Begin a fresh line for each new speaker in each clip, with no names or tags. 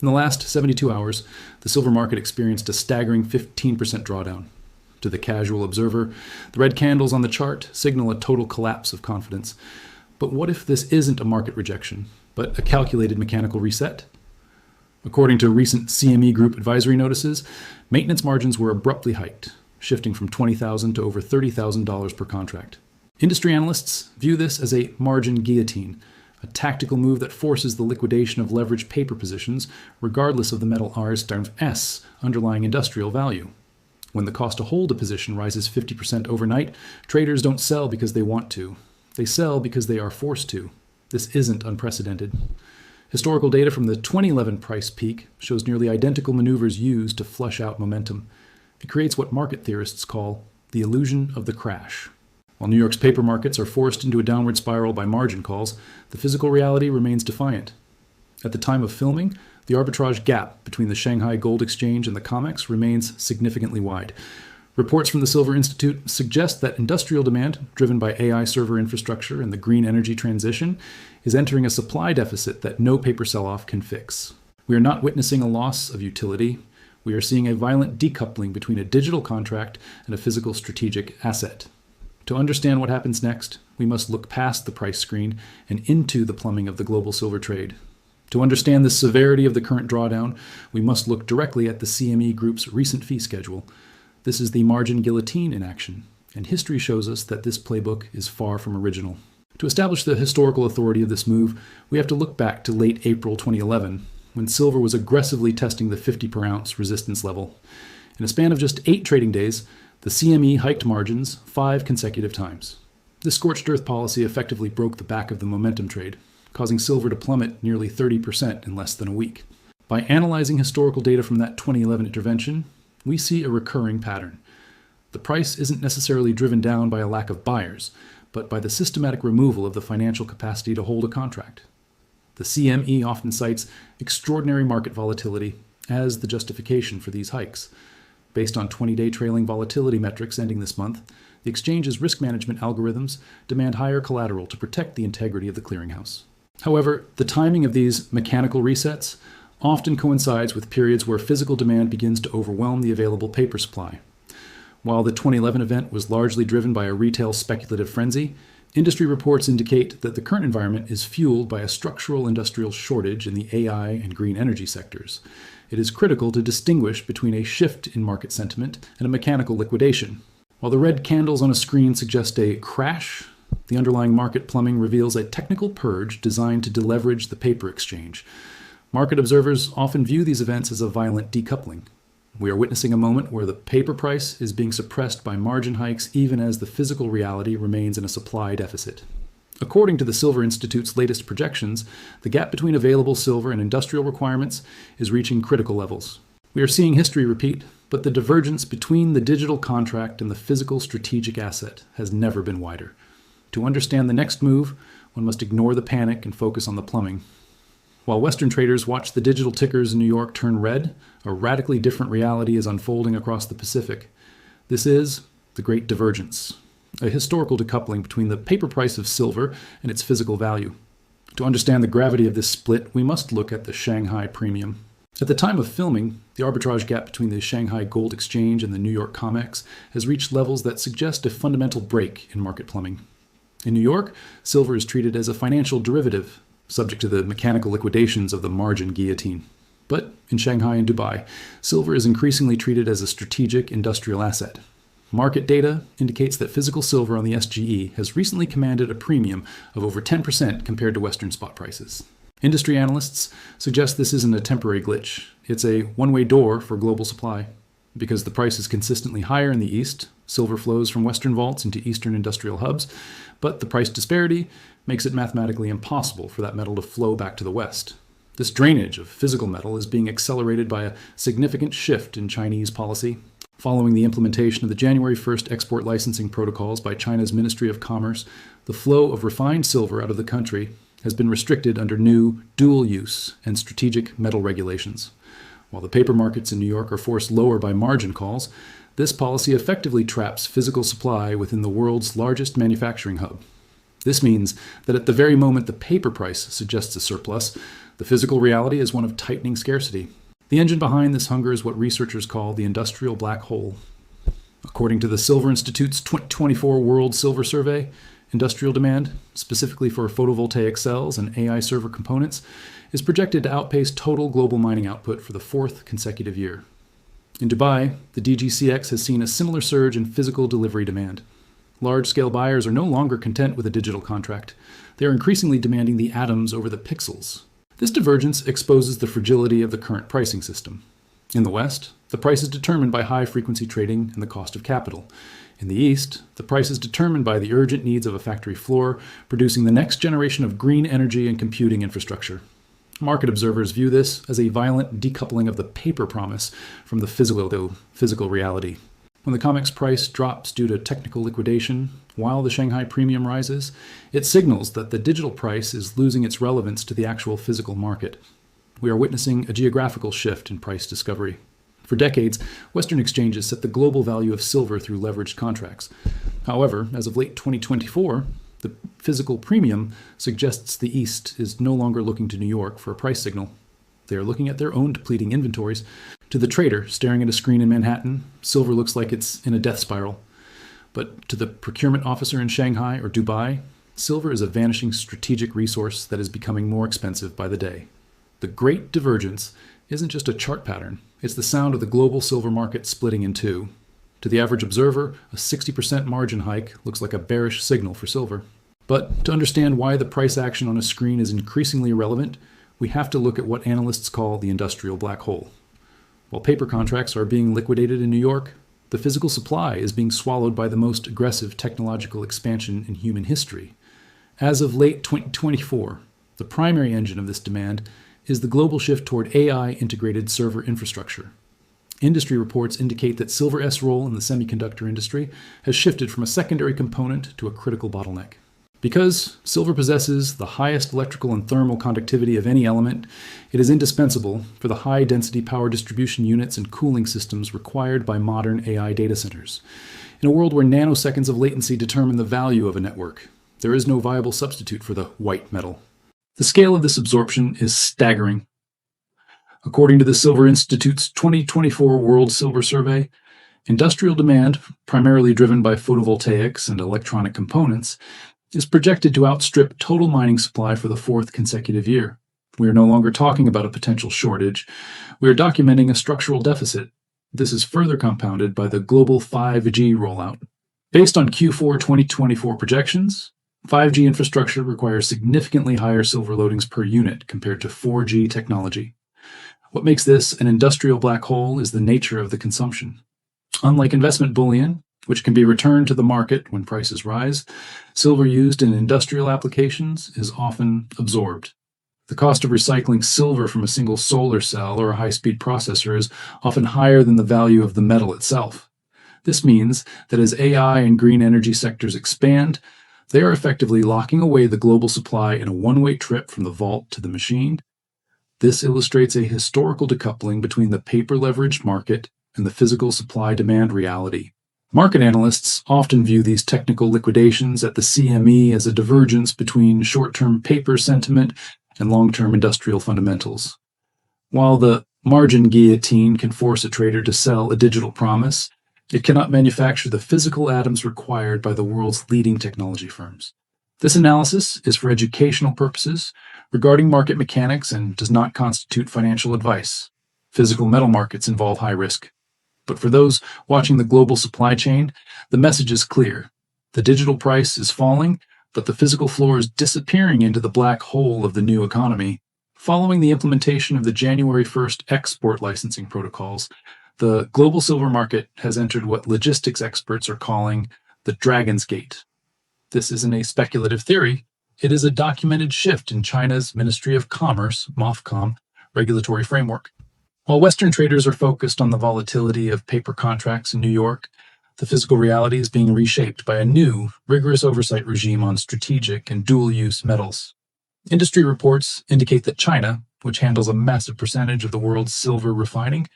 In the last 72 hours, the silver market experienced a staggering 15% drawdown. To the casual observer, the red candles on the chart signal a total collapse of confidence. But what if this isn't a market rejection, but a calculated mechanical reset? According to recent CME Group advisory notices, maintenance margins were abruptly hiked, shifting from $20,000 to over $30,000 per contract. Industry analysts view this as a margin guillotine, a tactical move that forces the liquidation of leveraged paper positions regardless of the metal R's times S underlying industrial value. When the cost to hold a position rises 50% overnight, traders don't sell because they want to. They sell because they are forced to. This isn't unprecedented. Historical data from the 2011 price peak shows nearly identical maneuvers used to flush out momentum. It creates what market theorists call the illusion of the crash. While New York's paper markets are forced into a downward spiral by margin calls, the physical reality remains defiant. At the time of filming, the arbitrage gap between the Shanghai Gold Exchange and the COMEX remains significantly wide. Reports from the Silver Institute suggest that industrial demand, driven by AI server infrastructure and the green energy transition, is entering a supply deficit that no paper sell-off can fix. We are not witnessing a loss of utility. We are seeing a violent decoupling between a digital contract and a physical strategic asset. To understand what happens next, we must look past the price screen and into the plumbing of the global silver trade. To understand the severity of the current drawdown, we must look directly at the CME Group's recent fee schedule. This is the margin guillotine in action, and history shows us that this playbook is far from original. To establish the historical authority of this move, we have to look back to late April 2011, when silver was aggressively testing the 50 per ounce resistance level. In a span of just 8 trading days, the CME hiked margins 5 consecutive times. This scorched earth policy effectively broke the back of the momentum trade, causing silver to plummet nearly 30% in less than a week. By analyzing historical data from that 2011 intervention, we see a recurring pattern. The price isn't necessarily driven down by a lack of buyers, but by the systematic removal of the financial capacity to hold a contract. The CME often cites extraordinary market volatility as the justification for these hikes. Based on 20-day trailing volatility metrics ending this month, the exchange's risk management algorithms demand higher collateral to protect the integrity of the clearinghouse. However, the timing of these mechanical resets often coincides with periods where physical demand begins to overwhelm the available paper supply. While the 2011 event was largely driven by a retail speculative frenzy, industry reports indicate that the current environment is fueled by a structural industrial shortage in the AI and green energy sectors. It is critical to distinguish between a shift in market sentiment and a mechanical liquidation. While the red candles on a screen suggest a crash, the underlying market plumbing reveals a technical purge designed to deleverage the paper exchange. Market observers often view these events as a violent decoupling. We are witnessing a moment where the paper price is being suppressed by margin hikes even as the physical reality remains in a supply deficit. According to the Silver Institute's latest projections, the gap between available silver and industrial requirements is reaching critical levels. We are seeing history repeat, but the divergence between the digital contract and the physical strategic asset has never been wider. To understand the next move, one must ignore the panic and focus on the plumbing. While Western traders watch the digital tickers in New York turn red, a radically different reality is unfolding across the Pacific. This is the Great Divergence, a historical decoupling between the paper price of silver and its physical value. To understand the gravity of this split, we must look at the Shanghai premium. At the time of filming, the arbitrage gap between the Shanghai Gold Exchange and the New York COMEX has reached levels that suggest a fundamental break in market plumbing. In New York, silver is treated as a financial derivative, subject to the mechanical liquidations of the margin guillotine. But in Shanghai and Dubai, silver is increasingly treated as a strategic industrial asset. Market data indicates that physical silver on the SGE has recently commanded a premium of over 10% compared to Western spot prices. Industry analysts suggest this isn't a temporary glitch. It's a one-way door for global supply. Because the price is consistently higher in the East, silver flows from Western vaults into Eastern industrial hubs, but the price disparity makes it mathematically impossible for that metal to flow back to the West. This drainage of physical metal is being accelerated by a significant shift in Chinese policy. Following the implementation of the January 1st export licensing protocols by China's Ministry of Commerce, the flow of refined silver out of the country has been restricted under new dual-use and strategic metal regulations. While the paper markets in New York are forced lower by margin calls, this policy effectively traps physical supply within the world's largest manufacturing hub. This means that at the very moment the paper price suggests a surplus, the physical reality is one of tightening scarcity. The engine behind this hunger is what researchers call the industrial black hole. According to the Silver Institute's 2024 World Silver Survey, industrial demand, specifically for photovoltaic cells and AI server components, is projected to outpace total global mining output for the fourth consecutive year. In Dubai, the DGCX has seen a similar surge in physical delivery demand. Large-scale buyers are no longer content with a digital contract. They are increasingly demanding the atoms over the pixels. This divergence exposes the fragility of the current pricing system. In the West, the price is determined by high-frequency trading and the cost of capital. In the East, the price is determined by the urgent needs of a factory floor, producing the next generation of green energy and computing infrastructure. Market observers view this as a violent decoupling of the paper promise from the physical reality. When the COMEX price drops due to technical liquidation, while the Shanghai premium rises, it signals that the digital price is losing its relevance to the actual physical market. We are witnessing a geographical shift in price discovery. For decades, Western exchanges set the global value of silver through leveraged contracts. However, as of late 2024, the physical premium suggests the East is no longer looking to New York for a price signal. They are looking at their own depleting inventories. To the trader staring at a screen in Manhattan, silver looks like it's in a death spiral. But to the procurement officer in Shanghai or Dubai, silver is a vanishing strategic resource that is becoming more expensive by the day. The Great Divergence isn't just a chart pattern, it's the sound of the global silver market splitting in two. To the average observer, a 60% margin hike looks like a bearish signal for silver. But to understand why the price action on a screen is increasingly irrelevant, we have to look at what analysts call the industrial black hole. While paper contracts are being liquidated in New York, the physical supply is being swallowed by the most aggressive technological expansion in human history. As of late 2024, the primary engine of this demand is the global shift toward AI-integrated server infrastructure. Industry reports indicate that silver's role in the semiconductor industry has shifted from a secondary component to a critical bottleneck. Because silver possesses the highest electrical and thermal conductivity of any element, it is indispensable for the high-density power distribution units and cooling systems required by modern AI data centers. In a world where nanoseconds of latency determine the value of a network, there is no viable substitute for the white metal. The scale of this absorption is staggering. According to the Silver Institute's 2024 World Silver Survey, industrial demand, primarily driven by photovoltaics and electronic components, is projected to outstrip total mining supply for the fourth consecutive year. We are no longer talking about a potential shortage. We are documenting a structural deficit. This is further compounded by the global 5G rollout. Based on Q4 2024 projections, 5G infrastructure requires significantly higher silver loadings per unit compared to 4G technology. What makes this an industrial black hole is the nature of the consumption. Unlike investment bullion, which can be returned to the market when prices rise, silver used in industrial applications is often absorbed. The cost of recycling silver from a single solar cell or a high-speed processor is often higher than the value of the metal itself. This means that as AI and green energy sectors expand, they are effectively locking away the global supply in a one-way trip from the vault to the machine. This illustrates a historical decoupling between the paper-leveraged market and the physical supply-demand reality. Market analysts often view these technical liquidations at the CME as a divergence between short-term paper sentiment and long-term industrial fundamentals. While the Margin Guillotine can force a trader to sell a digital promise, it cannot manufacture the physical atoms required by the world's leading technology firms. This analysis is for educational purposes regarding market mechanics and does not constitute financial advice. Physical metal markets involve high risk. But for those watching the global supply chain, the message is clear. The digital price is falling, but the physical floor is disappearing into the black hole of the new economy. Following the implementation of the January 1st export licensing protocols, the global silver market has entered what logistics experts are calling the Dragon's Gate. This isn't a speculative theory. It is a documented shift in China's Ministry of Commerce, MOFCOM, regulatory framework. While Western traders are focused on the volatility of paper contracts in New York, the physical reality is being reshaped by a new, rigorous oversight regime on strategic and dual-use metals. Industry reports indicate that China, which handles a massive percentage of the world's silver refining,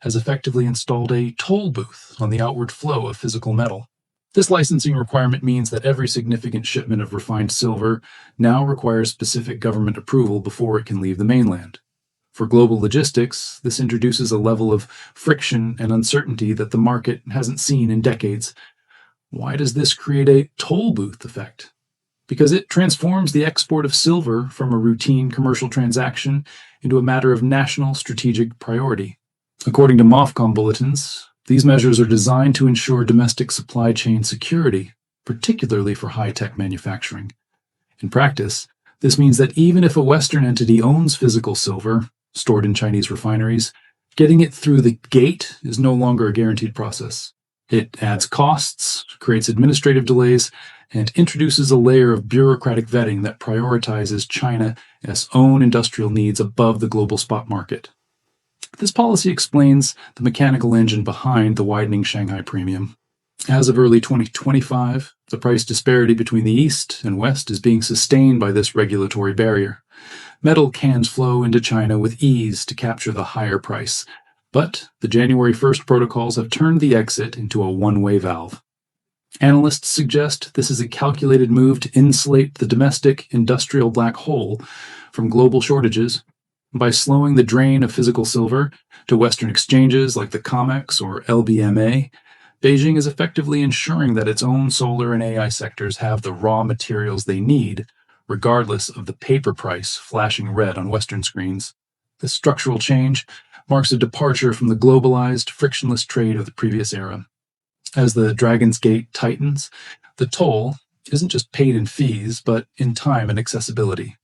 has effectively installed a toll booth on the outward flow of physical metal. This licensing requirement means that every significant shipment of refined silver now requires specific government approval before it can leave the mainland. For global logistics, this introduces a level of friction and uncertainty that the market hasn't seen in decades. Why does this create a toll booth effect? Because it transforms the export of silver from a routine commercial transaction into a matter of national strategic priority. According to MOFCOM bulletins, these measures are designed to ensure domestic supply chain security, particularly for high-tech manufacturing. In practice, this means that even if a Western entity owns physical silver, stored in Chinese refineries, getting it through the gate is no longer a guaranteed process. It adds costs, creates administrative delays, and introduces a layer of bureaucratic vetting that prioritizes China's own industrial needs above the global spot market. This policy explains the mechanical engine behind the widening Shanghai premium. As of early 2025, the price disparity between the East and West is being sustained by this regulatory barrier. Metal cans flow into China with ease to capture the higher price, but the January 1st protocols have turned the exit into a one-way valve. Analysts suggest this is a calculated move to insulate the domestic industrial black hole from global shortages. By slowing the drain of physical silver to Western exchanges like the COMEX or LBMA, Beijing is effectively ensuring that its own solar and AI sectors have the raw materials they need, regardless of the paper price flashing red on Western screens. This structural change marks a departure from the globalized, frictionless trade of the previous era. As the Dragon's Gate tightens, the toll isn't just paid in fees, but in time and accessibility.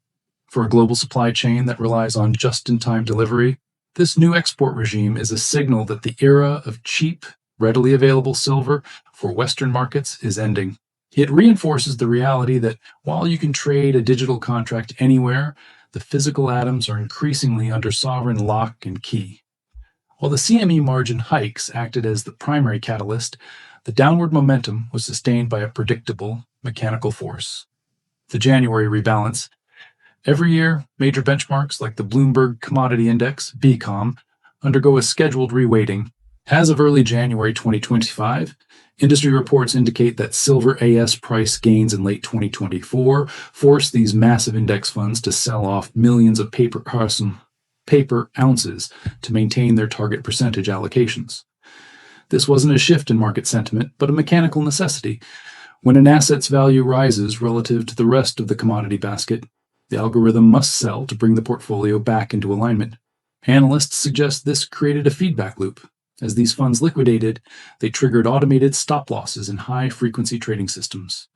For a global supply chain that relies on just-in-time delivery, this new export regime is a signal that the era of cheap, readily available silver for Western markets is ending. It reinforces the reality that while you can trade a digital contract anywhere, the physical atoms are increasingly under sovereign lock and key. While the CME margin hikes acted as the primary catalyst, the downward momentum was sustained by a predictable mechanical force. The January rebalance. Every year, major benchmarks like the Bloomberg Commodity Index, BCOM, undergo a scheduled reweighting. As of early January 2025, industry reports indicate that silver AS price gains in late 2024 forced these massive index funds to sell off millions of paper ounces to maintain their target percentage allocations. This wasn't a shift in market sentiment, but a mechanical necessity. When an asset's value rises relative to the rest of the commodity basket, the algorithm must sell to bring the portfolio back into alignment. Analysts suggest this created a feedback loop. As these funds liquidated, they triggered automated stop losses in high-frequency trading systems.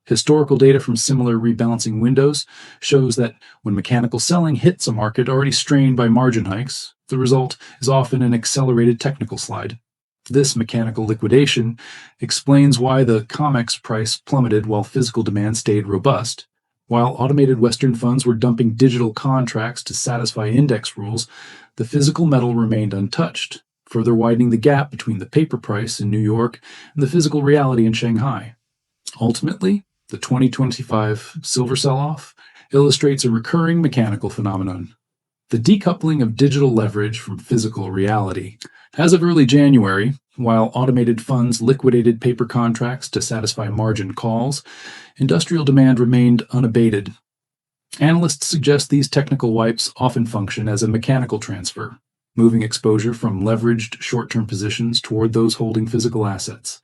Historical data from similar rebalancing windows shows that when mechanical selling hits a market already strained by margin hikes, the result is often an accelerated technical slide. This mechanical liquidation explains why the COMEX price plummeted while physical demand stayed robust. While automated Western funds were dumping digital contracts to satisfy index rules, the physical metal remained untouched, further widening the gap between the paper price in New York and the physical reality in Shanghai. Ultimately, the 2025 silver sell-off illustrates a recurring mechanical phenomenon: the decoupling of digital leverage from physical reality. As of early January, while automated funds liquidated paper contracts to satisfy margin calls, industrial demand remained unabated. Analysts suggest these technical wipes often function as a mechanical transfer, moving exposure from leveraged short-term positions toward those holding physical assets.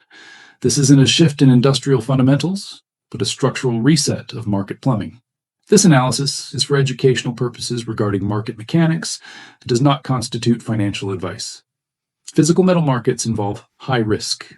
This isn't a shift in industrial fundamentals, but a structural reset of market plumbing. This analysis is for educational purposes regarding market mechanics and does not constitute financial advice. Physical metal markets involve high risk,